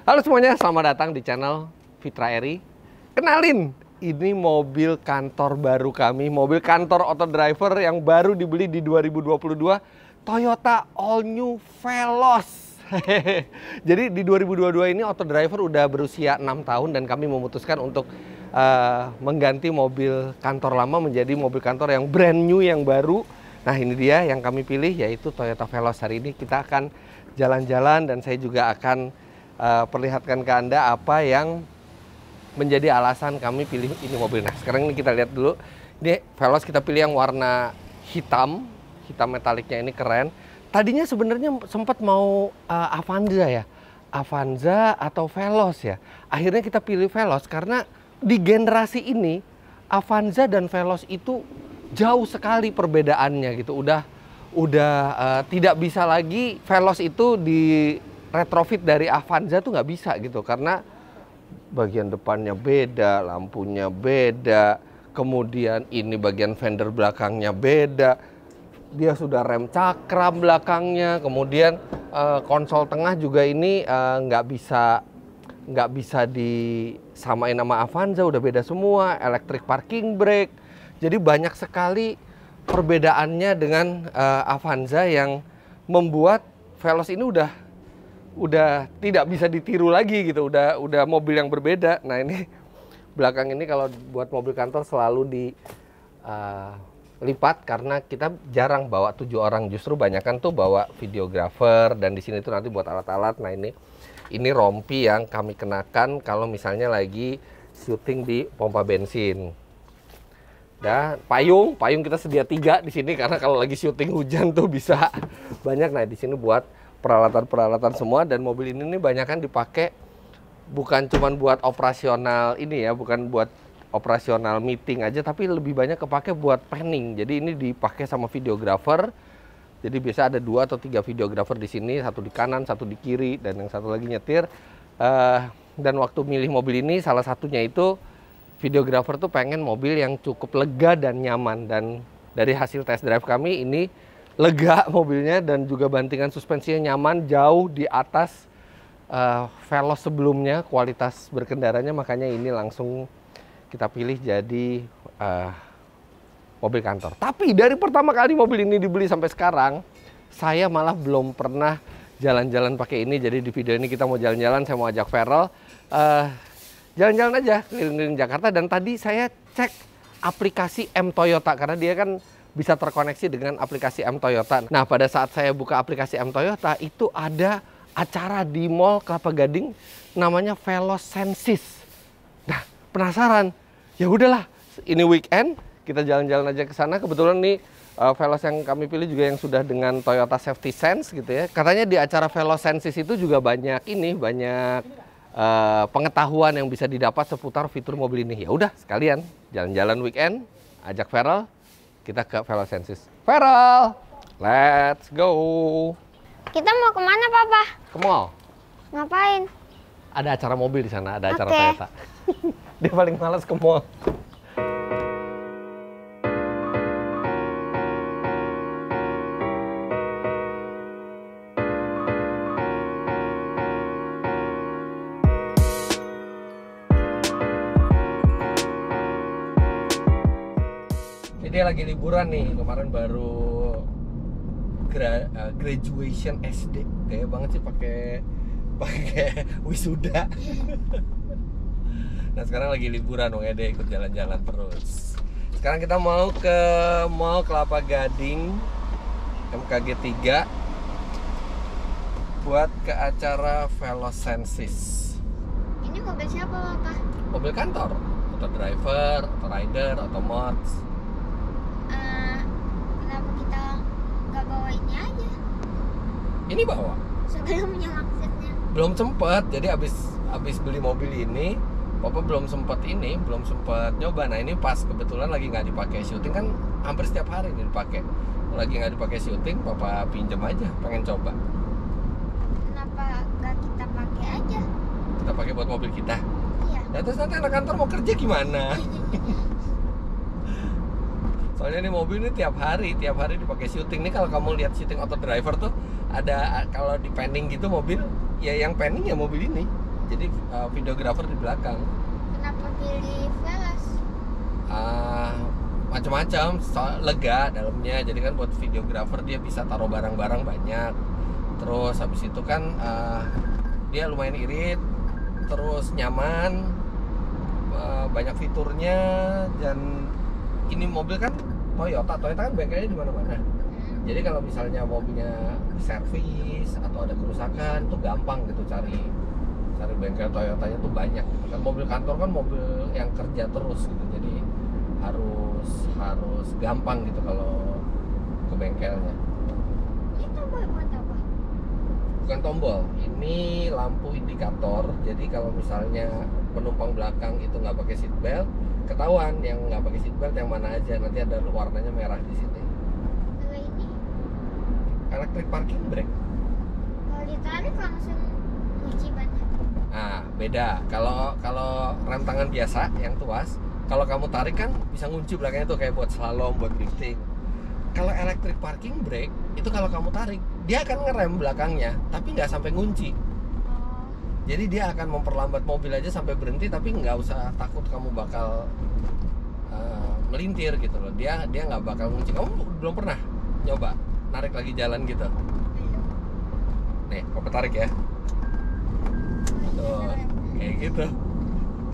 Halo semuanya, selamat datang di channel Fitra Eri. Kenalin, ini mobil kantor baru kami, mobil kantor auto driver yang baru dibeli di 2022, Toyota All New Veloz. Jadi di 2022 ini auto driver udah berusia 6 tahun dan kami memutuskan untuk mengganti mobil kantor lama menjadi mobil kantor yang brand new, yang baru. Nah ini dia yang kami pilih, yaitu Toyota Veloz. Hari ini kita akan jalan-jalan dan saya juga akan perlihatkan ke Anda apa yang menjadi alasan kami pilih ini mobil. Nah sekarang ini kita lihat dulu. Ini Veloz kita pilih yang warna hitam, hitam metaliknya ini keren. Tadinya sebenarnya sempat mau Avanza ya, Avanza atau Veloz ya. Akhirnya kita pilih Veloz karena di generasi ini Avanza dan Veloz itu jauh sekali perbedaannya gitu. Udah tidak bisa lagi Veloz itu di retrofit dari Avanza tuh nggak bisa gitu, karena bagian depannya beda, lampunya beda, kemudian ini bagian fender belakangnya beda, dia sudah rem cakram belakangnya, kemudian konsol tengah juga ini nggak bisa disamain sama Avanza, udah beda semua, electric parking brake, jadi banyak sekali perbedaannya dengan Avanza yang membuat Veloz ini udah tidak bisa ditiru lagi gitu, udah mobil yang berbeda. Nah ini belakang ini kalau buat mobil kantor selalu dilipat karena kita jarang bawa 7 orang, justru banyakan tuh bawa videographer dan di sini tuh nanti buat alat-alat. Nah ini rompi yang kami kenakan kalau misalnya lagi syuting di pompa bensin. Dan payung kita sedia 3 di sini karena kalau lagi syuting hujan tuh bisa banyak. Nah di sini buat peralatan semua, dan mobil ini nih banyak kan dipakai bukan cuman buat operasional ini ya, bukan buat operasional meeting aja, tapi lebih banyak kepake buat panning. Jadi ini dipakai sama videographer. Jadi biasa ada 2 atau 3 videographer di sini, satu di kanan, satu di kiri, dan yang satu lagi nyetir. Dan waktu milih mobil ini salah satunya itu videographer tuh pengen mobil yang cukup lega dan nyaman, dan dari hasil test drive kami ini lega mobilnya dan juga bantingan suspensinya nyaman, jauh di atas Veloz sebelumnya kualitas berkendaranya, makanya ini langsung kita pilih jadi mobil kantor. Tapi dari pertama kali mobil ini dibeli sampai sekarang, saya malah belum pernah jalan-jalan pakai ini. Jadi di video ini kita mau jalan-jalan, saya mau ajak Feral jalan-jalan aja keliling-keliling Jakarta, dan tadi saya cek aplikasi M Toyota karena dia kan bisa terkoneksi dengan aplikasi M Toyota. Nah, pada saat saya buka aplikasi M Toyota, itu ada acara di Mall Kelapa Gading namanya Veloz Senses. Nah, penasaran. Ya udahlah, ini weekend, kita jalan-jalan aja ke sana. Kebetulan nih Veloz yang kami pilih juga yang sudah dengan Toyota Safety Sense gitu ya. Katanya di acara Veloz Senses itu juga banyak pengetahuan yang bisa didapat seputar fitur mobil ini. Ya udah, sekalian jalan-jalan weekend, ajak Feral. Kita ke Veloz Senses. Feral, let's go. Kita mau kemana, Papa? Ke mall. Ngapain? Ada acara mobil di sana, ada acara Oke. Toyota. Dia paling malas ke mall. Dia lagi liburan nih, kemarin baru graduation SD, gaya banget sih pakai wisuda. Nah sekarang lagi liburan, makanya dia ikut jalan-jalan terus. Sekarang kita mau ke Mall Kelapa Gading MKG 3 buat ke acara Veloz Senses. Ini mobil siapa, Papa? Mobil kantor, auto driver, auto rider, auto mods. Kenapa kita nggak bawa ini aja? Ini bawa? Sebelumnya maksudnya. Belum sempat, jadi abis beli mobil ini, Papa belum sempat nyoba. Nah ini pas kebetulan lagi nggak dipakai syuting, kan hampir setiap hari ini dipakai. Lagi nggak dipakai syuting, Papa pinjam aja, pengen coba. Kenapa nggak kita pakai aja? Kita pakai buat mobil kita. Iya. Nah terus nanti anak kantor mau kerja gimana? Soalnya ini mobil ini tiap hari dipakai syuting. Nih kalau kamu lihat syuting auto driver tuh ada, kalau di panning gitu mobil, ya yang panning ya mobil ini. Jadi videographer di belakang. Kenapa pilih velas? Macam-macam, lega dalamnya. Jadi kan buat videographer dia bisa taruh barang-barang banyak. Terus habis itu kan dia lumayan irit, terus nyaman, banyak fiturnya. Dan ini mobil kan Toyota kan bengkelnya di mana-mana. Jadi kalau misalnya mobilnya servis atau ada kerusakan tuh gampang gitu cari bengkel Toyotanya tuh banyak gitu kan. Mobil kantor kan mobil yang kerja terus gitu, jadi harus gampang gitu kalau ke bengkelnya. Ini tombol buat apa? Bukan tombol, ini lampu indikator. Jadi kalau misalnya penumpang belakang itu nggak pakai seat belt, ketahuan yang nggak pakai seat belt yang mana aja. Nanti ada warnanya merah di sini. Kalau ini, Electric parking brake. kalau ditarik langsung kunci banyak. Nah, beda. Kalau rem tangan biasa yang tuas, kalau kamu tarik kan bisa ngunci belakangnya tuh kayak buat slalom, buat drifting. Kalau electric parking brake itu kalau kamu tarik, dia akan ngerem belakangnya, tapi nggak sampai ngunci. Oh, Jadi dia akan memperlambat mobil aja sampai berhenti, tapi nggak usah takut kamu bakal melintir gitu loh. Dia nggak bakal ngunci. Kamu belum pernah nyoba narik lagi jalan gitu? belum. Nih, Papa tarik ya. Tuh, kayak gitu.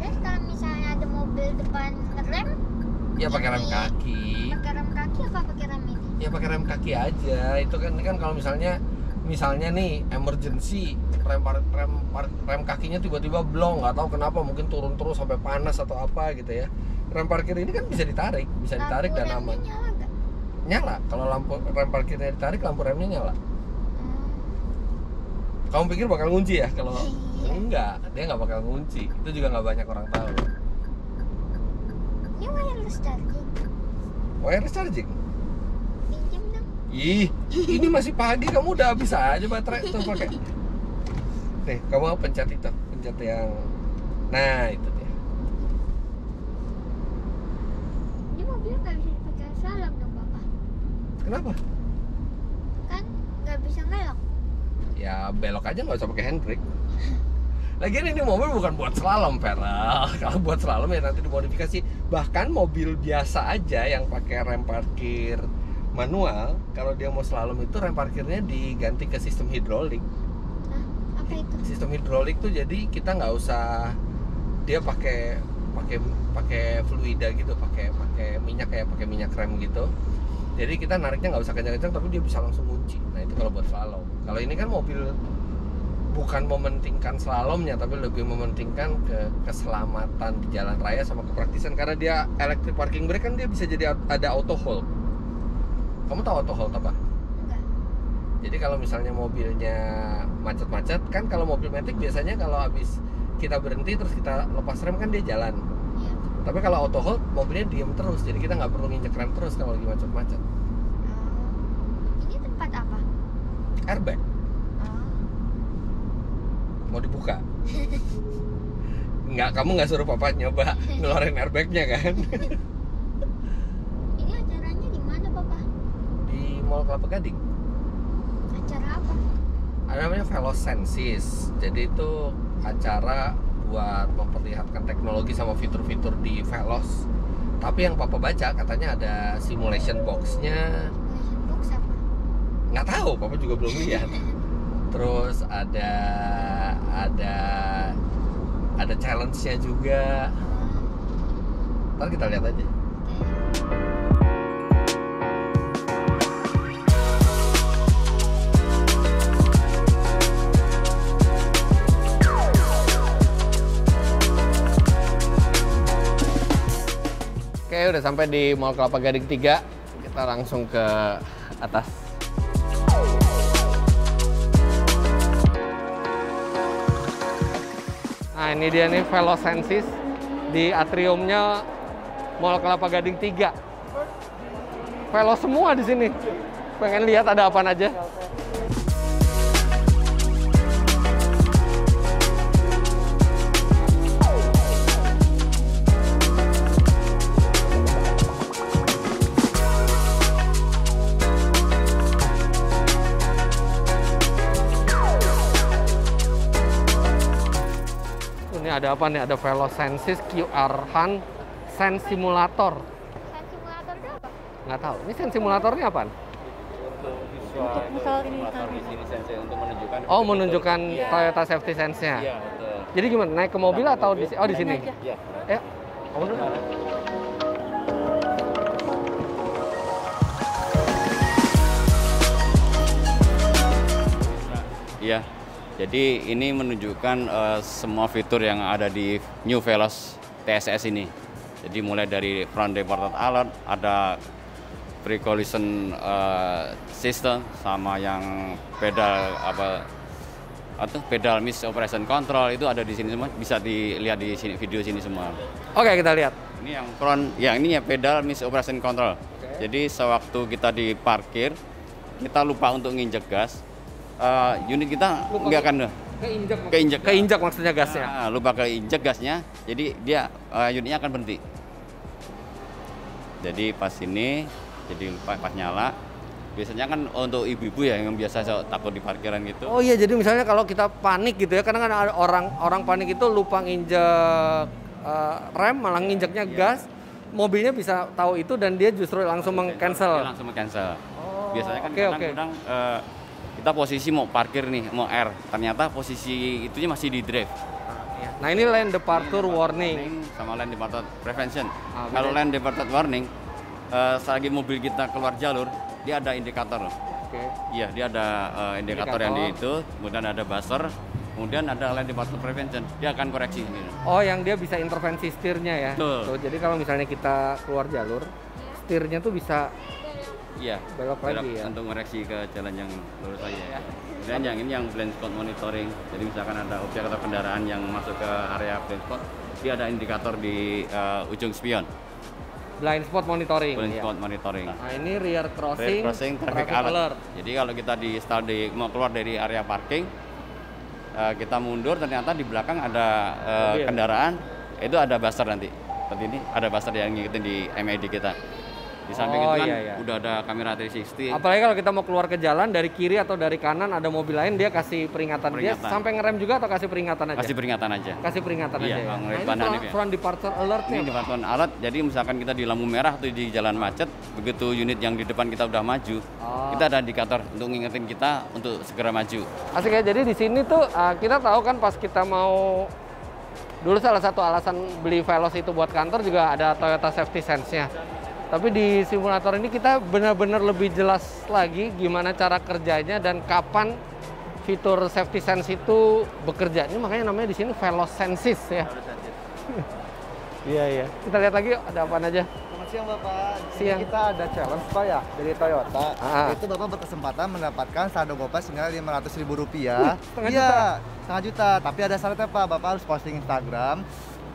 Terus kalau misalnya ada mobil depan ngerem, Ya pakai rem Ini kaki. pakai rem kaki apa pakai rem ini? Ya pakai rem kaki aja. Itu kan kalau misalnya nih emergency, rem kakinya tiba-tiba blong, nggak tahu kenapa, mungkin turun terus sampai panas atau apa gitu ya. Rem parkir ini kan bisa ditarik dan Lampu aman. remnya nyala nggak? Nyala. Kalau lampu rem parkirnya ditarik, lampu remnya nyala. Kamu pikir bakal ngunci ya? Kalau Iya. enggak, dia nggak bakal ngunci. Itu juga nggak banyak orang tahu. Ini wireless charging. Wireless charging. Pinjam dong. Ih, ini masih pagi, kamu udah bisa aja baterai tuh pakai. Nih, kamu pencet yang. Nah, itu dia. Ini mobil nggak bisa dipakai salam dong bapak. Kenapa? Kan nggak bisa ngelok. Ya belok aja, nggak usah pakai handbrake. Lagian ini mobil bukan buat slalom, Vera. Kalau buat slalom ya nanti dimodifikasi. Bahkan mobil biasa aja yang pakai rem parkir manual, kalau dia mau slalom itu rem parkirnya diganti ke sistem hidrolik. Hah? Apa itu? Sistem hidrolik tuh jadi kita nggak usah dia pakai fluida gitu, pakai minyak, kayak pakai minyak rem gitu. Jadi kita nariknya nggak usah kencang-kencang, tapi dia bisa langsung kunci. Nah itu kalau buat slalom. Kalau ini kan mobil bukan mementingkan slalomnya, tapi lebih mementingkan keselamatan di jalan raya sama kepraktisan. Karena dia electric parking brake kan dia bisa jadi ada auto hold. Kamu tahu auto hold apa? Enggak. Jadi kalau misalnya mobilnya macet-macet, kan kalau mobil matic biasanya kalau habis kita berhenti terus kita lepas rem kan dia jalan. Iya. Tapi kalau auto hold mobilnya diem terus, jadi kita nggak perlu nginjek rem terus kalau lagi macet-macet. Oh. Ini tempat apa? Airbag Oh. mau dibuka? Kamu nggak suruh papa nyoba ngeluarin airbagnya kan? Ini acaranya di mana bapak? Di Mall Kelapa Gading. Acara apa? Ada namanya Velosensis. Jadi itu acara buat memperlihatkan teknologi sama fitur-fitur di Velos. Tapi yang papa baca katanya ada simulation box-nya. Simulation box apa? Nggak tahu, papa juga belum lihat. Terus ada challenge-nya juga. Ntar kita lihat aja. Oke, udah sampai di Mall Kelapa Gading 3. Kita langsung ke atas. Nah, ini dia nih Velosensis di atriumnya Mall Kelapa Gading 3. Velo semua di sini. Pengen lihat ada apa aja. ini ada apa nih? Ada VeloSensis QR Hunt Sense Simulator. Sense simulator itu apa? Nggak tahu. Ini Sense Simulator ini apaan? Untuk misal ini di sini sensei untuk menunjukkan. Oh, menunjukkan Iya. Toyota Safety Sense-nya. Iya, betul. Jadi gimana? Naik ke mobil atau di Oh, di sini? Iya. Ya. Oh, udah. Iya. Jadi ini menunjukkan semua fitur yang ada di New Veloz TSS ini. Jadi mulai dari front departed alert, ada pre-collision system, sama yang pedal atau pedal miss operation control itu ada di sini semua, bisa dilihat di sini video sini semua. Oke, kita lihat. Ini yang front, ya ini ya pedal miss operation control. Jadi sewaktu kita di parkir, kita lupa untuk nginjek gas, unit kita nggak akan keinjek maksudnya gasnya. lupa keinjek gasnya, jadi dia unitnya akan berhenti. Jadi pas ini, jadi pas nyala, biasanya kan untuk ibu-ibu ya yang biasa takut di parkiran gitu. Oh iya, jadi misalnya kalau kita panik gitu ya, kadang kan ada orang panik itu lupa nginjek rem, malah nginjeknya gas, mobilnya bisa tahu itu dan dia justru langsung Dia langsung meng-cancel. Biasanya kan kadang-kadang kita posisi mau parkir nih, mau R, ternyata posisi itunya masih di drive. Nah, ini lane departure warning sama lane departure prevention. Ah, Kalau beda. lane departure warning, selagi mobil kita keluar jalur, dia ada indikator. Oke. Iya, dia ada indikator yang di itu, kemudian ada buzzer, kemudian ada lane departure prevention. Dia akan koreksi ini. Oh, yang dia bisa intervensi setirnya ya. Betul. Tuh, jadi kalau misalnya kita keluar jalur, setirnya tuh bisa Iya, belok lagi ya. untuk koreksi ke jalan yang lurus saja ya. Dan yang ini yang blind spot monitoring. Jadi misalkan ada objek atau kendaraan yang masuk ke area blind spot, dia ada indikator di ujung spion. Blind spot monitoring. Blind Iya. spot monitoring. Nah, ini rear crossing, Rear crossing traffic alert. Jadi kalau kita di start mau keluar dari area parking, kita mundur, ternyata di belakang ada kendaraan, itu ada buzzer nanti. Seperti ini ada buzzer yang ngikutin di MID kita. Di samping itu kan udah ada kamera 360. Apalagi kalau kita mau keluar ke jalan dari kiri atau dari kanan ada mobil lain, dia kasih peringatan. Dia sampai ngerem juga atau kasih peringatan aja? Kasih peringatan aja. Kasih peringatan Iya, aja. Ya? ngelihat Nah, ini front departure alert Ini departure alert. Jadi misalkan kita di lampu merah atau di jalan macet, begitu unit yang di depan kita udah maju, kita ada indikator untuk ngingetin kita untuk segera maju. Asik ya. Jadi di sini tuh kita tahu kan pas kita mau dulu salah satu alasan beli Veloz itu buat kantor juga ada Toyota Safety Sense-nya. Tapi di simulator ini kita benar-benar lebih jelas lagi gimana cara kerjanya dan kapan fitur Safety Sense itu bekerja. Ini makanya namanya di sini VeloSensis ya. Iya, iya. Kita lihat lagi ada apa aja. Selamat siang Bapak. Di sini Siang. kita ada challenge Pak ya dari Toyota. Ah. Itu Bapak berkesempatan mendapatkan saldo GoPay senilai Rp500.000. setengah Iya, juta. setengah juta. Tapi ada syaratnya Pak. Bapak harus posting Instagram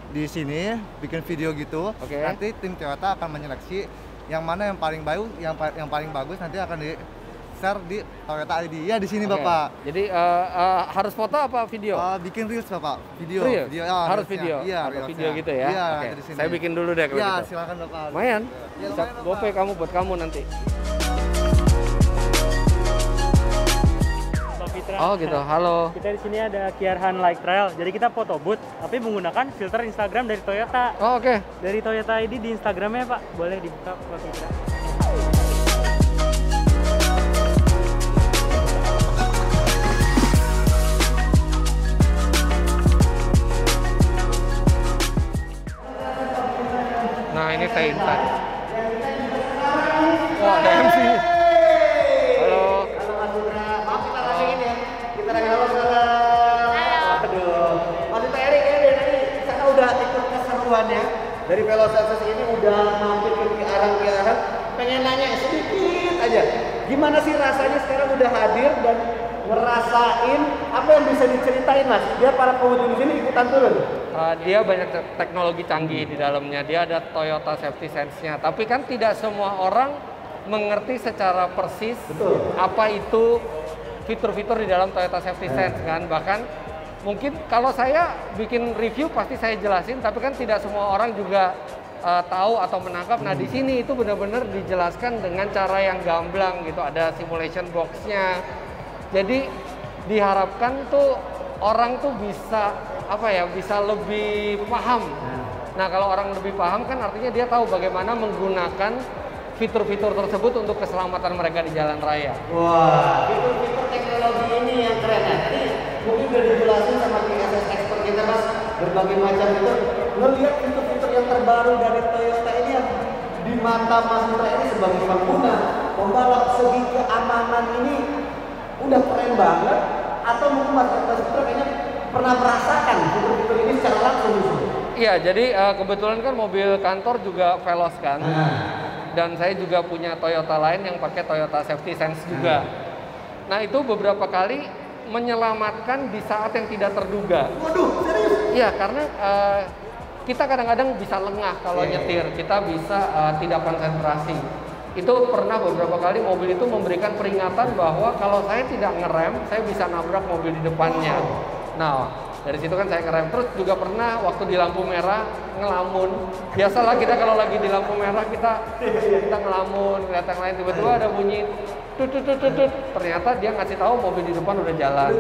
di sini, bikin video gitu. Oke. Nanti tim Toyota akan menyeleksi yang mana yang paling bagus, yang paling bagus nanti akan di share di Toyota ID. Ya di sini Oke. Bapak. Jadi harus foto apa video? Bikin reels Bapak. Video. Reels? Video Harus reelsnya. video? Iya, Atau reelsnya. video gitu ya? Iya, Oke. nanti di sini. Saya bikin dulu deh kalau Iya, gitu. silakan Bapak. Lumayan. Ya, Bisa lumayan, GoPay Bapak. kamu buat kamu nanti. Oh gitu, halo. Kita di sini ada QR Hunt Light Trail. Jadi kita foto booth, tapi menggunakan filter Instagram dari Toyota. Oh, oke. Dari Toyota ID di Instagramnya Pak, boleh dibuka Pak Fitra. Nah ini T-Insight. Wah ada MC. Halo. Masih Pak Erik ya, dari tadi saya udah ikut keseruannya dari VeloSensis ini udah mampir ke kiaran-kiaran, pengen nanya sedikit aja, gimana sih rasanya sekarang udah hadir dan ngerasain apa yang bisa diceritain Mas, biar para pengunjung di sini ikutan turun. Dia banyak teknologi canggih di dalamnya. Dia ada Toyota Safety Sense-nya. Tapi kan tidak semua orang mengerti secara persis apa itu fitur-fitur di dalam Toyota Safety Sense kan. Bahkan mungkin kalau saya bikin review pasti saya jelasin, tapi kan tidak semua orang juga tahu atau menangkap. Nah di sini itu benar-benar dijelaskan dengan cara yang gamblang gitu. Ada simulation box-nya. Jadi diharapkan tuh orang tuh bisa apa ya, bisa lebih paham. Nah, kalau orang lebih paham kan artinya dia tahu bagaimana menggunakan fitur-fitur tersebut untuk keselamatan mereka di jalan raya. Wah, fitur-fitur teknologi ini yang keren ya. Tadi mungkin udah dijelasin sama TSS expert kita Mas, berbagai macam fitur. Ngelihat fitur-fitur yang terbaru dari Toyota ini yang di mata Mas Putra ini sebagai pengguna, pembalap, segi keamanan ini udah keren banget. Atau mungkin Mas Putra kayaknya pernah merasakan fitur-fitur ini secara langsung. Iya, jadi kebetulan kan mobil kantor juga Veloz kan. Dan saya juga punya Toyota lain yang pakai Toyota Safety Sense juga. Nah, itu beberapa kali menyelamatkan di saat yang tidak terduga. Waduh, serius? Iya, karena kita kadang-kadang bisa lengah kalau nyetir, kita bisa tidak konsentrasi. Itu pernah beberapa kali mobil itu memberikan peringatan bahwa kalau saya tidak ngerem, saya bisa nabrak mobil di depannya. Nah, dari situ kan saya ngerem. Terus juga pernah waktu di lampu merah ngelamun. Biasalah kita kalau lagi di lampu merah kita ngelamun, ngeliat yang lain, tiba-tiba ada bunyi tut tut tut tut. Ternyata dia ngasih tahu mobil di depan udah jalan.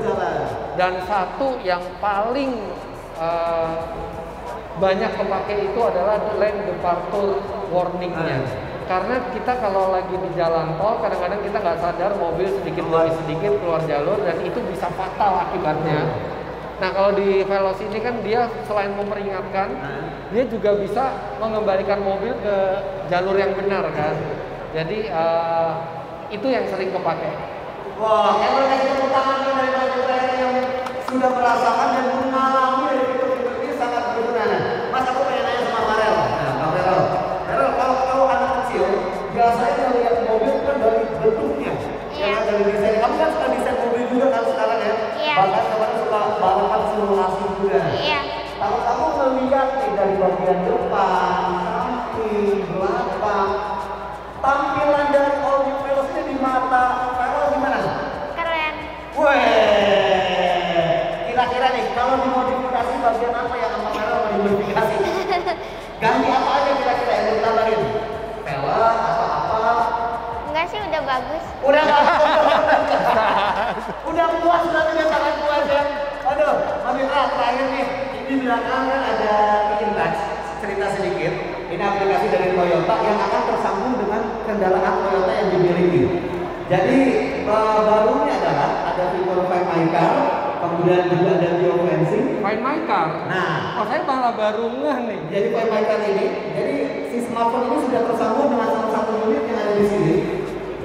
Dan satu yang paling banyak kepake itu adalah lane departure warning-nya. Karena kita kalau lagi di jalan tol, kadang-kadang kita nggak sadar mobil sedikit demi sedikit keluar jalur dan itu bisa fatal akibatnya. Nah, kalau di Veloz ini kan dia selain memperingatkan, dia juga bisa mengembalikan mobil ke jalur yang benar kan. Jadi itu yang sering kepake. Wah, yang kasih tepuk tangan nih dari Mas Putra yang sudah merasakan dan mengalami dari fitur-fitur ini sangat berguna. Mas, aku pengen nanya sama Farel. Nah, Pak Farel. Farel, kalau anak kecil biasanya melihat mobil kan dari bentuknya, ya dari desain. Kamu kan suka desain mobil juga kan sekarang ya? Iya. Bahkan kemarin suka balapan simulasi juga. Iya. Kalau kamu melihat nih dari bagian depan, samping, belakang, tampilan dari all new Veloz ini di mata Farel gimana? Keren. Weh, kira-kira nih kalau dimodifikasi bagian apa yang sama Farel mau dimodifikasi? Ganti apa aja kira-kira yang ditambahin? Velg atau apa? Enggak sih, udah bagus. Udah nggak? Udah puas, berarti dia sangat puas ya. Aduh, Mas Mitra, terakhir nih, ini di belakang kan ada InTouch, cerita sedikit. Ini aplikasi dari Toyota yang akan tersambung dengan kendaraan Toyota yang dimiliki. Jadi barunya adalah ada fitur Find My Car, kemudian juga ada geofencing. Find My Car. Nah, Oh, saya malah baru ngeh nih. jadi Find My Car ini, jadi si smartphone ini sudah tersambung dengan salah satu unit yang ada di sini.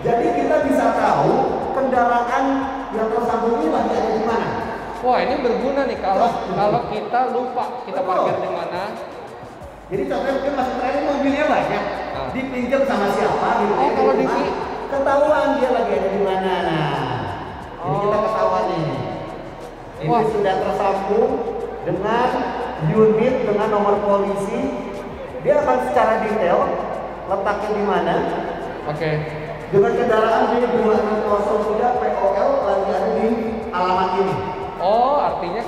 Jadi kita bisa tahu kendaraan yang tersambung ini lagi ada di mana. Wah, ini berguna nih kalau kita lupa kita parkir di mana. Jadi contohnya mungkin Mas Putra ini mobilnya banyak, dipinjam sama siapa gitu. Oh, kalau di ketahuan dia lagi ada di mana. Nah, ini kita ketahuan nih. Ini Wah. sudah tersambung dengan unit dengan nomor polisi. Dia akan secara detail letaknya di mana. Oke. Dengan kendaraan B2603 POL lagi ada di alamat ini. Oh, artinya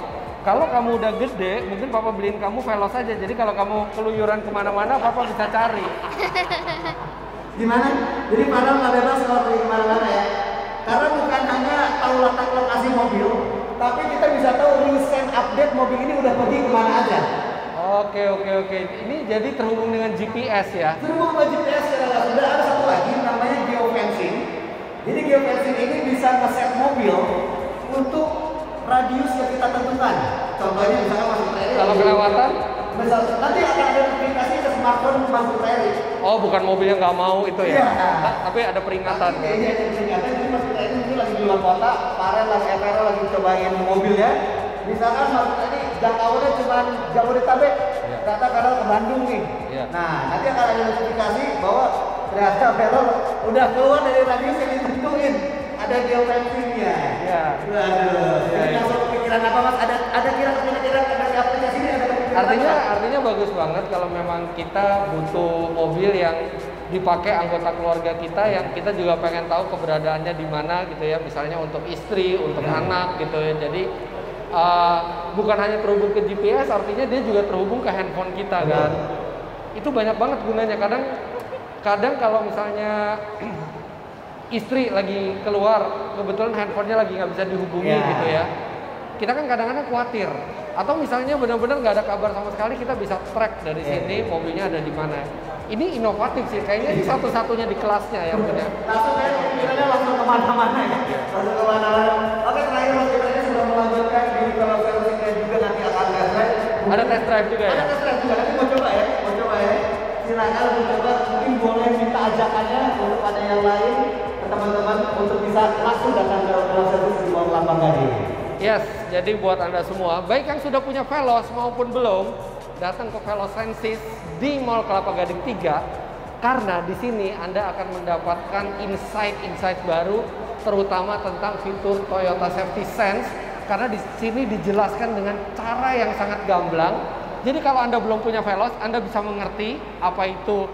kalau kamu udah gede, mungkin papa beliin kamu Veloz aja. Jadi kalau kamu keluyuran kemana-mana, papa bisa cari. Gimana? Jadi padahal nggak bebas kalau pergi kemana-mana ya. Karena bukan hanya tahu letak lokasi mobil, tapi kita bisa tahu recent update mobil ini udah pergi kemana aja. Oke. Ini jadi terhubung dengan GPS ya? Terhubung sama GPS ya. Sudah ada satu lagi namanya geofencing. Jadi geofencing ini bisa nge-set mobil untuk radius yang kita tentukan. Contohnya misalnya masuk prairie. Kalau kelewatan? Misal nanti akan ada notifikasi ke smartphone masuk prairie. Oh, bukan mobil yang nggak mau itu ya? Iya. Tapi ada peringatan kan? Iya, ada peringatan. Jadi masuk prairie mungkin lagi di luar kota, Farel lagi cobain mobilnya. Misalkan masuk tadi jangkauannya cuma Jabodetabek, ternyata Farel ke Bandung nih. Iya. Nah, nanti akan ada notifikasi bahwa ternyata Farel udah keluar dari radius yang ditentuin. Ada geofencingnya. Iya. Waduh. Iya, Jadi iya. langsung kepikiran apa Mas? Ada kira-kira dari aplikasi ini ada kepikiran Artinya bagus banget kalau memang kita butuh mobil yang dipakai anggota keluarga kita yang kita juga pengen tahu keberadaannya di mana gitu ya. Misalnya untuk istri, untuk anak gitu ya. Jadi bukan hanya terhubung ke GPS, artinya dia juga terhubung ke handphone kita kan. Itu banyak banget gunanya. Kadang kalau misalnya istri lagi keluar, kebetulan handphonenya lagi nggak bisa dihubungi gitu ya. Kita kan kadang-kadang khawatir. Atau misalnya benar-benar nggak ada kabar sama sekali, kita bisa track dari sini mobilnya ada di mana. Ini inovatif sih, kayaknya ini satu-satunya di kelasnya yang punya. Langsung ya, pemikirannya langsung kemana-mana ya. Langsung kemana-mana. Oke, terakhir Mas Gibran sudah melanjutkan di Veloz ini juga nanti akan test drive. Ada test drive juga ya? Ada test drive juga, nanti mau coba ya. Silakan mencoba, mungkin boleh minta ajakannya untuk ada yang lain, ke teman-teman untuk bisa langsung datang ke Veloz di Mall Kelapa Gading. Yes, jadi buat Anda semua, baik yang sudah punya Veloz maupun belum, datang ke Velosensis di Mall Kelapa Gading 3 karena di sini Anda akan mendapatkan insight baru terutama tentang fitur Toyota Safety Sense karena di sini dijelaskan dengan cara yang sangat gamblang. Jadi kalau Anda belum punya Veloz, Anda bisa mengerti apa itu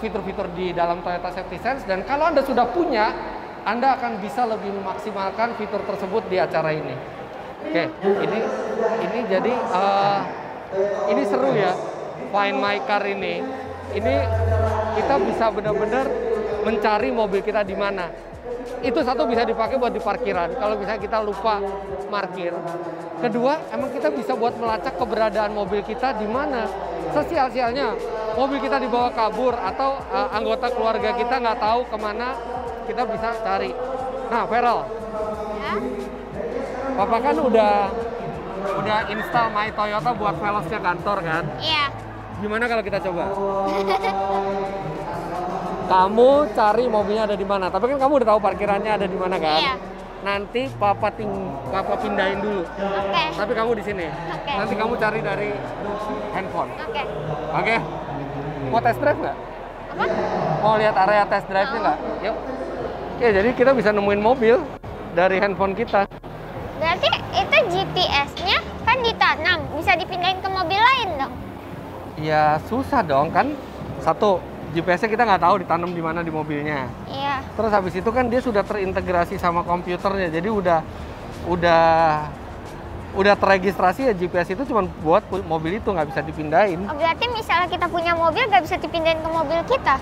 fitur-fitur di dalam Toyota Safety Sense dan kalau Anda sudah punya, Anda akan bisa lebih memaksimalkan fitur tersebut di acara ini. Oke, ini jadi ini seru ya, Find My Car ini kita bisa benar-benar mencari mobil kita di mana. Itu satu bisa dipakai buat di parkiran kalau misalnya kita lupa parkir. Kedua, emang kita bisa buat melacak keberadaan mobil kita di mana. Sesial-sialnya mobil kita dibawa kabur atau anggota keluarga kita nggak tahu kemana, kita bisa cari. Nah, Feral, Ya. Papa kan udah install My Toyota buat Veloznya kantor kan? Iya. Gimana kalau kita coba? Kamu cari mobilnya ada di mana? Tapi kan kamu udah tahu parkirannya ada di mana kan? Iya. Nanti Papa pindahin dulu. Oke. Tapi kamu di sini. Oke. Nanti kamu cari dari handphone. Oke. Oke? Mau test drive nggak? Apa? Mau lihat area test drive-nya nggak? Yuk. Ya, jadi kita bisa nemuin mobil dari handphone kita. Berarti itu GPS-nya kan ditanam, bisa dipindahin ke mobil lain dong? Ya susah dong kan. Satu, GPS-nya kita nggak tahu ditanam di mana di mobilnya. Iya. Terus habis itu kan dia sudah terintegrasi sama komputernya, jadi udah terregistrasi ya GPS itu cuma buat mobil itu, nggak bisa dipindahin. Oh, berarti misalnya kita punya mobil nggak bisa dipindahin ke mobil kita?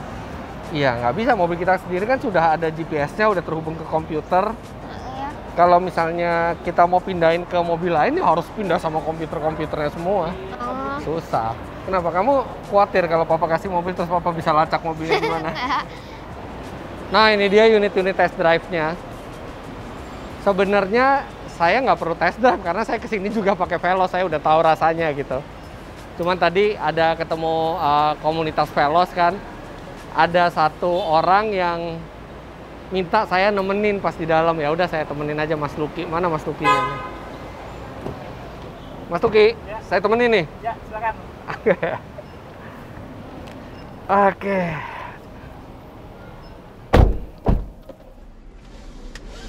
Iya, nggak bisa. Mobil kita sendiri kan sudah ada GPS-nya, udah terhubung ke komputer. Iya. Kalau misalnya kita mau pindahin ke mobil lain, ya harus pindah sama komputernya semua. Oh. Susah. Kenapa? Kamu khawatir kalau Papa kasih mobil terus Papa bisa lacak mobilnya di mana? Nah, ini dia unit-unit test drive-nya. Sebenarnya saya nggak perlu test drive karena saya kesini juga pakai Veloz, saya udah tahu rasanya gitu. Cuman tadi ada ketemu komunitas Veloz kan, ada satu orang yang minta saya nemenin pas di dalam, ya udah saya temenin aja Mas Luki. Mana Mas Lukinya? Mas Luki, ya. Saya temenin nih. Ya, silakan. Oke.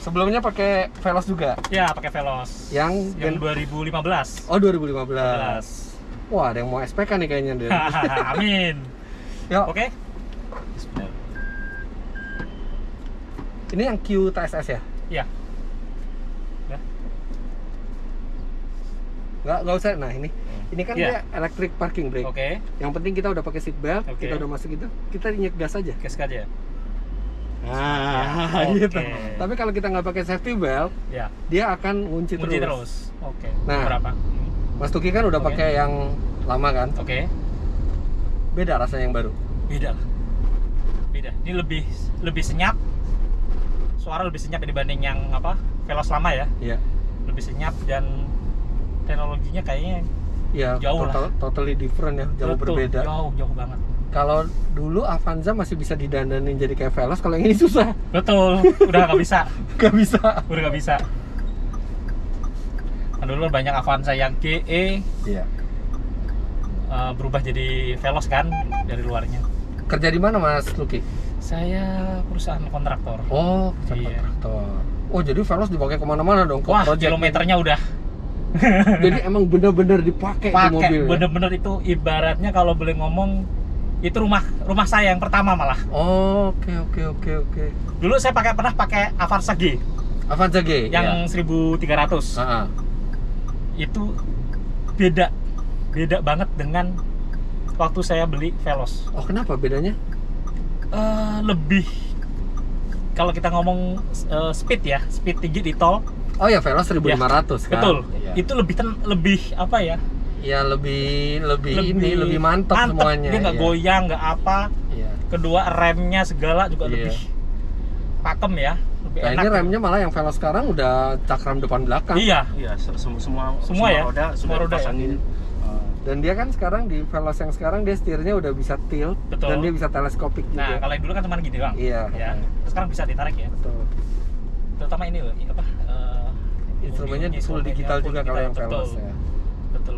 Sebelumnya pakai Veloz juga? Ya, pakai Veloz. Yang 2015. Oh, 2015. Wah, ada yang mau SPK nih kayaknya. Amin. Yuk. Oke. Ini yang QTSS ya? Iya. Ya. Nggak usah. Nah, ini kan dia electric parking brake. Oke. Yang penting kita udah pakai seat belt, kita udah masuk gitu, kita gas aja. Gas aja. Nah, gitu. Tapi kalau kita nggak pakai safety belt, ya, dia akan ngunci terus. Oke. Nah, berapa? Mas Tuki kan udah pakai yang lama kan? Oke. Beda rasanya yang baru? Beda lah. Beda. Ini lebih senyap. Suara lebih senyap dibanding yang Veloz lama ya. Iya. Lebih senyap dan teknologinya kayaknya jauh lah. Totally different ya, jauh berbeda. Jauh banget. Kalau dulu Avanza masih bisa didandanin jadi kayak Veloz, kalau yang ini susah. Betul, udah nggak bisa. Nggak bisa. Udah nggak bisa. Kan dulu banyak Avanza yang GE, iya. Berubah jadi Veloz kan dari luarnya. Kerja di mana Mas Luki? Saya perusahaan kontraktor. Oh, perusahaan kontraktor. Oh, jadi Veloz dipakai kemana-mana dong? Wah, kilometernya udah. Jadi emang bener-bener dipakai di mobil. Bener-bener itu ibaratnya kalau boleh ngomong itu rumah saya yang pertama malah. Oh, oke. Dulu saya pernah pakai Avanza G. Avanza G yang 1300. Itu beda banget dengan waktu saya beli Veloz. Oh, kenapa bedanya? Lebih kalau kita ngomong speed tinggi di tol. Oh ya, Veloz 1500 ya, kan? Betul. Ya. itu lebih apa ya? Ya lebih mantap semuanya. Dia nggak goyang, nggak apa. Iya. Kedua remnya segala juga Iya. lebih pakem ya, lebih Nah enak. ini remnya malah yang Veloz sekarang udah cakram depan belakang. Iya. Iya, semua ya? roda Semua sudah roda ya? dipasangin. Dan dia kan sekarang di Veloz yang sekarang dia setirnya udah bisa tilt. Betul. Dan dia bisa teleskopik Nah, juga. kalau yang dulu kan cuma gini bang. Iya. Ya. Terus sekarang bisa ditarik ya. Betul. Terutama ini loh, apa? Instrumennya full instrumennya digital juga kalau yang betul. Veloz ya. Betul.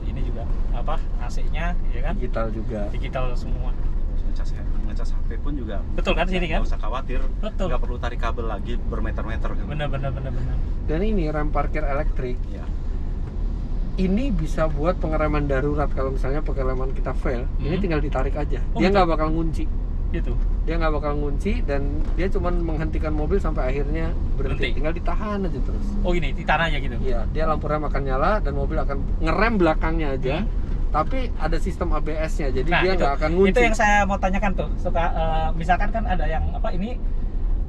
Ini juga apa? AC-nya ya kan? Digital juga. Digital semua. Ngecas HP pun juga Betul kan sini kan? nggak usah khawatir, Betul. nggak perlu tarik kabel lagi bermeter-meter gitu. Benar. Dan ini rem parkir elektrik. Ya. Ini bisa buat pengereman darurat kalau misalnya pengereman kita fail. Ini tinggal ditarik aja. Oh, Dia betul. nggak bakal ngunci. Gitu. Dia nggak bakal ngunci dan dia cuman menghentikan mobil sampai akhirnya berhenti. Berhenti. Tinggal ditahan aja terus. Oh ini di tanah aja gitu. Iya, dia lampu rem akan nyala dan mobil akan ngerem belakangnya aja. Tapi ada sistem ABS-nya, jadi dia nggak akan ngunci. Itu yang saya mau tanyakan tuh. Misalkan kan ada yang apa ini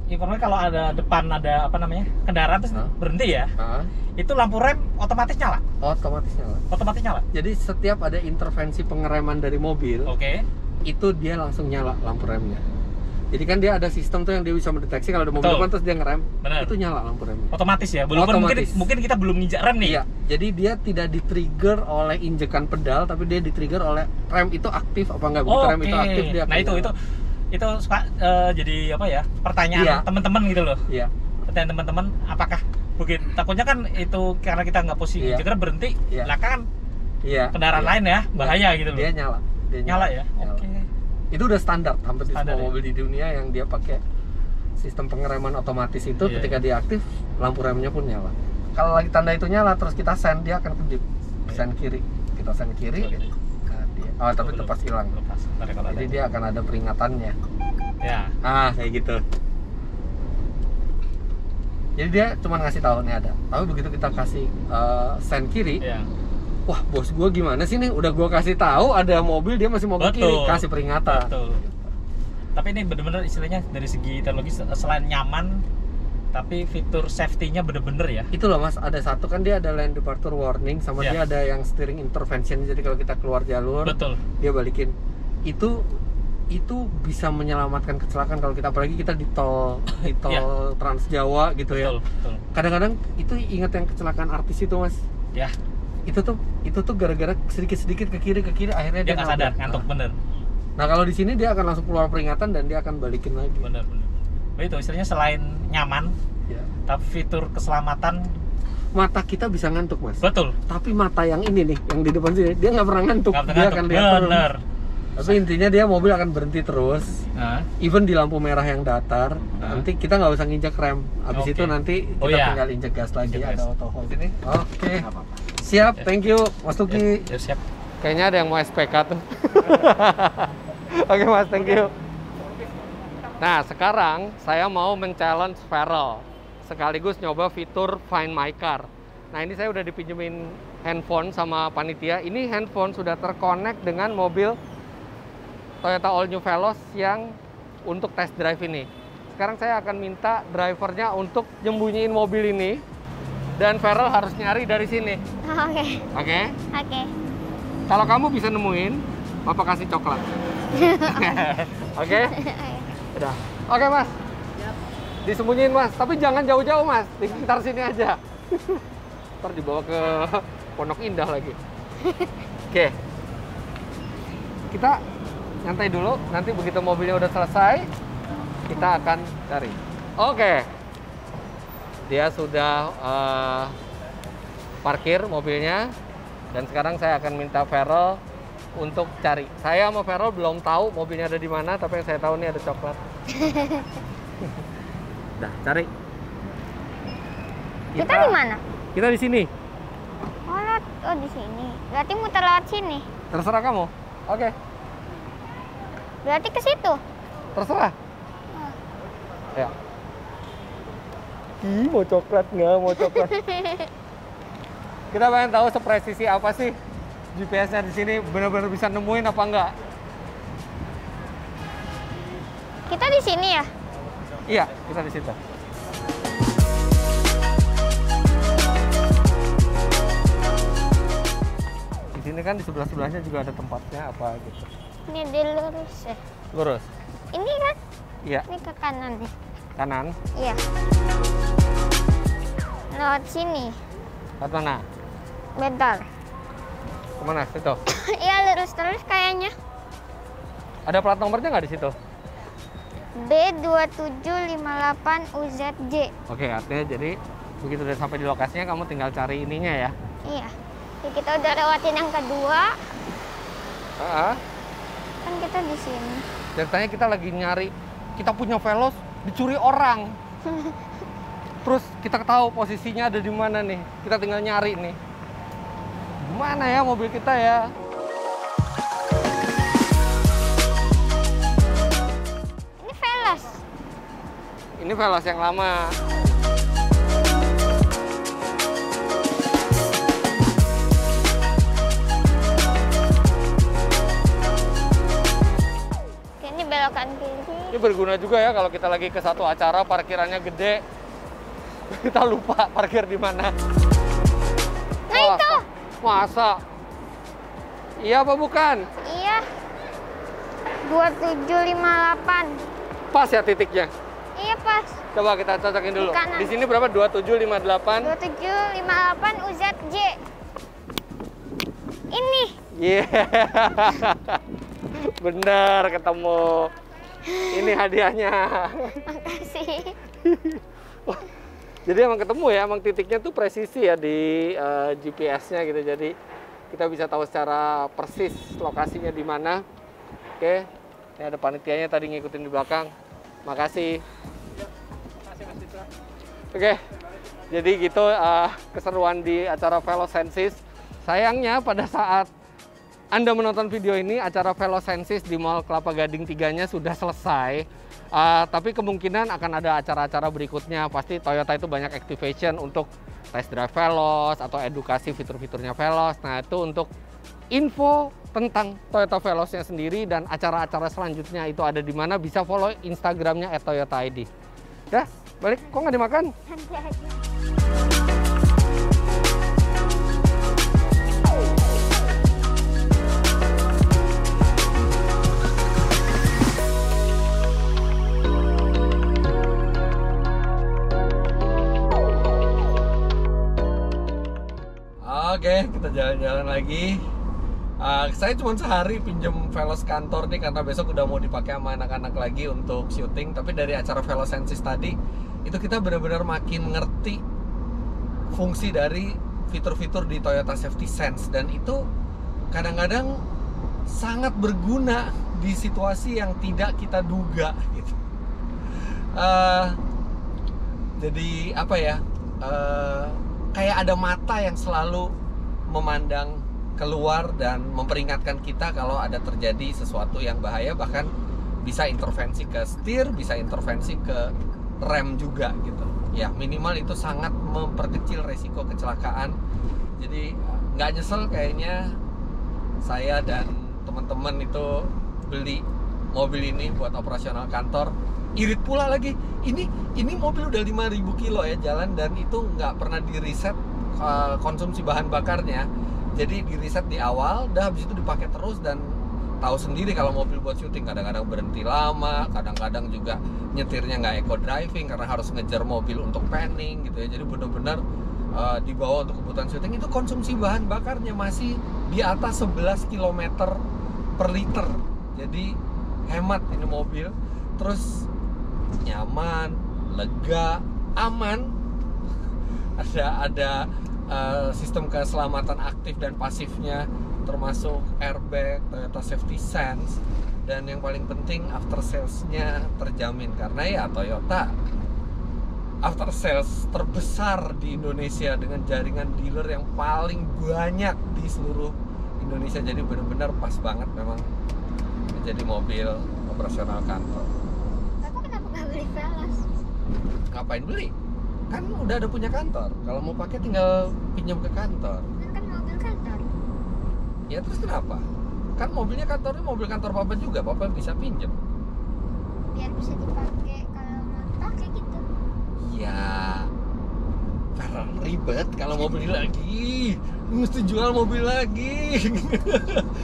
informasi kalau ada depan ada apa namanya kendaraan terus berhenti ya, itu lampu rem otomatis nyala. Otomatis nyala. Otomatis nyala. Jadi setiap ada intervensi pengereman dari mobil, Oke. itu dia langsung nyala lampu remnya. Jadi kan dia ada sistem tuh yang dia bisa mendeteksi kalau ada mobil Betul. depan terus dia ngerem, Benar. itu nyala lampu remnya. Otomatis ya. Walaupun Otomatis. mungkin kita belum nginjak rem nih. Iya, jadi dia tidak di-trigger oleh injekan pedal, tapi dia di-trigger oleh rem itu aktif apa enggak. Begitu rem itu aktif dia akan Nah nyala. itu suka jadi apa ya? Pertanyaan Iya. teman-teman gitu loh. Iya. Pertanyaan teman-teman, apakah begitu? Takutnya kan itu karena kita nggak posisi Iya. injek berhenti, Iya. lah kan Iya. kendaraan Iya. lain ya bahaya gitu loh. Dia nyala. Dia Nyala ya. Nyala. Oke. Itu udah standar hampir di Standar semua ya? mobil di dunia yang dia pakai sistem pengereman otomatis itu. Iya. Ketika dia aktif lampu remnya pun nyala. Kalau lagi tanda itu nyala terus kita send, dia akan kedip send kiri. Kita send kiri. Oke. Nah, dia, tapi Belum. lepas hilang. Lepas. Ntar kalau Jadi ada. dia akan ada peringatannya. Ya. Kayak gitu. Jadi dia cuma ngasih tahu nih ada. Tapi begitu kita kasih send kiri, Ya. wah bos gua gimana sih nih? Udah gua kasih tahu ada mobil dia masih mau ke kiri, Betul. kasih peringatan. Betul. Tapi ini bener-bener istilahnya dari segi teknologi selain nyaman, tapi fitur safety-nya bener-bener ya. Itu loh mas, ada satu kan dia ada lane departure warning sama Ya. dia ada yang steering intervention. Jadi kalau kita keluar jalur, Betul. dia balikin. Itu bisa menyelamatkan kecelakaan kalau kita apalagi kita di tol Ya. Trans Jawa gitu ya. Betul. Kadang-kadang itu ingat yang kecelakaan artis itu mas. Ya. Itu tuh gara-gara sedikit-sedikit ke kiri akhirnya Dia nggak sadar, nabrak. ngantuk bener. Nah kalau di sini dia akan langsung keluar peringatan dan dia akan balikin lagi. Bener. Itu istilahnya selain nyaman, Ya. tapi fitur keselamatan. Mata kita bisa ngantuk mas. Betul. Tapi mata yang ini nih, yang di depan sini, dia nggak pernah ngantuk. Nggak Dia ngantuk. akan lihat terus. Bener. Tapi intinya dia mobil akan berhenti terus. Nah, Even di lampu merah yang datar, nanti kita nggak usah nginjek rem. Habis Oke. itu nanti Oh, kita iya. tinggal injek gas lagi. Injek Ada gas. auto hold ini. Oke. Nggak apa-apa. Siap, thank you Mas Tuki. ya siap. Kayaknya ada yang mau SPK tuh. Oke Mas, thank you. Nah, sekarang saya mau men-challenge Farel. Sekaligus nyoba fitur Find My Car. Nah, ini saya udah dipinjemin handphone sama panitia. Ini handphone sudah terkonek dengan mobil Toyota All New Veloz yang untuk test drive ini. Sekarang saya akan minta drivernya untuk nyembunyiin mobil ini. Dan Farel harus nyari dari sini. Oke. Oke? Oke. Kalau kamu bisa nemuin, Bapak kasih coklat. Oke? Udah. Oke, Mas. Disembunyiin, Mas. Tapi jangan jauh-jauh, Mas. Di sekitar sini aja. Ntar dibawa ke Pondok Indah lagi. Oke. Kita nyantai dulu. Nanti begitu mobilnya udah selesai, kita akan cari. Oke. Dia sudah parkir mobilnya. Dan sekarang saya akan minta Farel untuk cari. Saya sama Farel belum tahu mobilnya ada di mana, tapi yang saya tahu ini ada coklat. Dah, cari. Kita di mana? Kita di sini. Oh, di sini. Berarti muter lewat sini. Terserah kamu. Oke, Berarti ke situ. terserah. Ya. Ih, mau coklat nggak? Mau coklat. Kita pengen tahu sepresisi apa sih GPS-nya di sini, benar-benar bisa nemuin apa enggak? Kita di sini ya? Iya, kita di situ. sini kan di sebelah-sebelahnya juga ada tempatnya apa gitu. Ini dilurus ya. Lurus. Ini kan? Iya. Ini ke kanan nih. Kanan. Iya. Lewat sini. Lewat mana? Bentar. Kemana? Situ. Iya, lurus terus kayaknya. Ada plat nomornya nggak di situ? B2758UZJ. Oke, artinya jadi begitu udah sampai di lokasinya kamu tinggal cari ininya ya. Iya. Jadi kita udah lewatin yang kedua. Kan kita di sini. Ceritanya kita lagi nyari, kita punya Veloz dicuri orang. Terus kita tahu posisinya ada di mana nih. Kita tinggal nyari nih. Gimana ya mobil kita ya? Ini Veloz. Ini Veloz yang lama. Ini belokan kiri. Ini berguna juga ya kalau kita lagi ke satu acara parkirannya gede. Kita lupa parkir di mana. Nah itu. Masa? Iya apa bukan? Iya. 2758. Pas ya titiknya. Iya pas. Coba kita cocokin dulu. Di kanan. Di sini berapa? 2758. 2758 UZJ. Ini. Iya. Bener ketemu. Ini hadiahnya. Makasih. Jadi emang ketemu ya, emang titiknya tuh presisi ya di GPS-nya gitu. Jadi kita bisa tahu secara persis lokasinya di mana. Oke, ini ada panitianya tadi ngikutin di belakang. Makasih. Oke, jadi gitu keseruan di acara Velosensis. Sayangnya pada saat Anda menonton video ini, acara Velosensis di Mall Kelapa Gading 3-nya sudah selesai. Tapi kemungkinan akan ada acara-acara berikutnya. Pasti Toyota itu banyak activation untuk test drive Veloz atau edukasi fitur-fiturnya Veloz. Nah, itu untuk info tentang Toyota Veloznya sendiri dan acara-acara selanjutnya itu ada di mana, bisa follow Instagramnya @toyotaid. Ya, balik. Kok nggak dimakan? Nanti aja. Oke, kita jalan-jalan lagi. Saya cuma sehari pinjem Veloz kantor nih karena besok udah mau dipakai sama anak-anak lagi untuk syuting. Tapi dari acara Velosensis tadi, itu kita benar-benar makin ngerti fungsi dari fitur-fitur di Toyota Safety Sense. Dan itu kadang-kadang sangat berguna di situasi yang tidak kita duga gitu. Jadi apa ya, kayak ada mata yang selalu memandang keluar dan memperingatkan kita kalau ada terjadi sesuatu yang bahaya, bahkan bisa intervensi ke setir, bisa intervensi ke rem juga gitu. Ya minimal itu sangat memperkecil resiko kecelakaan. Jadi nggak nyesel kayaknya saya dan teman-teman itu beli mobil ini buat operasional kantor. Irit pula lagi, ini mobil udah 5.000 kilo ya jalan, dan itu nggak pernah di reset konsumsi bahan bakarnya. Jadi di reset di awal, udah habis itu dipakai terus. Dan tahu sendiri kalau mobil buat syuting kadang-kadang berhenti lama, kadang-kadang juga nyetirnya nggak eco driving karena harus ngejar mobil untuk panning gitu ya. Jadi benar-benar dibawa untuk kebutuhan syuting, itu konsumsi bahan bakarnya masih di atas 11 km per liter. Jadi hemat ini mobil. Terus nyaman, lega, aman. Ada sistem keselamatan aktif dan pasifnya, termasuk airbag, Toyota Safety Sense, dan yang paling penting after sales-nya terjamin karena ya Toyota after sales terbesar di Indonesia dengan jaringan dealer yang paling banyak di seluruh Indonesia. Jadi benar-benar pas banget memang menjadi mobil operasional kantor. Bapak kenapa nggak beli Veloz? Ngapain beli? Kan udah ada punya kantor. Kalau mau pakai tinggal pinjam ke kantor. Kan mobil kantor. Ya terus kenapa? Kan mobilnya kantornya mobil kantor Papa juga. Papa bisa pinjam. Biar bisa dipakai kalau mau pakai gitu. Ya, karena ribet kalau mau beli lagi. mesti jual mobil lagi.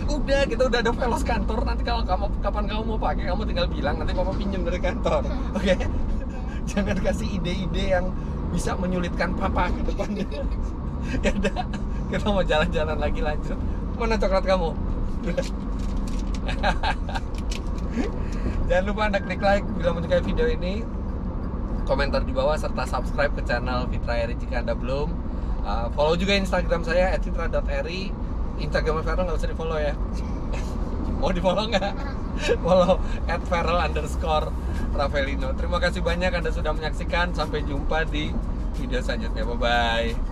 Udah, kita udah ada Veloz kantor. Nanti kalau kapan kamu mau pakai, kamu tinggal bilang, nanti papa pinjam dari kantor. Oke? Jangan kasih ide-ide yang bisa menyulitkan papa ke depannya. Ya udah, kita mau jalan-jalan lagi, lanjut. Mana coklat kamu? Jangan lupa Anda klik like bila menyukai video ini, komentar di bawah, serta subscribe ke channel Fitra Eri jika Anda belum. Follow juga Instagram saya @fitra.eri. Instagram Feral nggak usah di follow ya. Mau di follow nggak? Follow @feral_Ravelino. Terima kasih banyak Anda sudah menyaksikan. Sampai jumpa di video selanjutnya. Bye bye.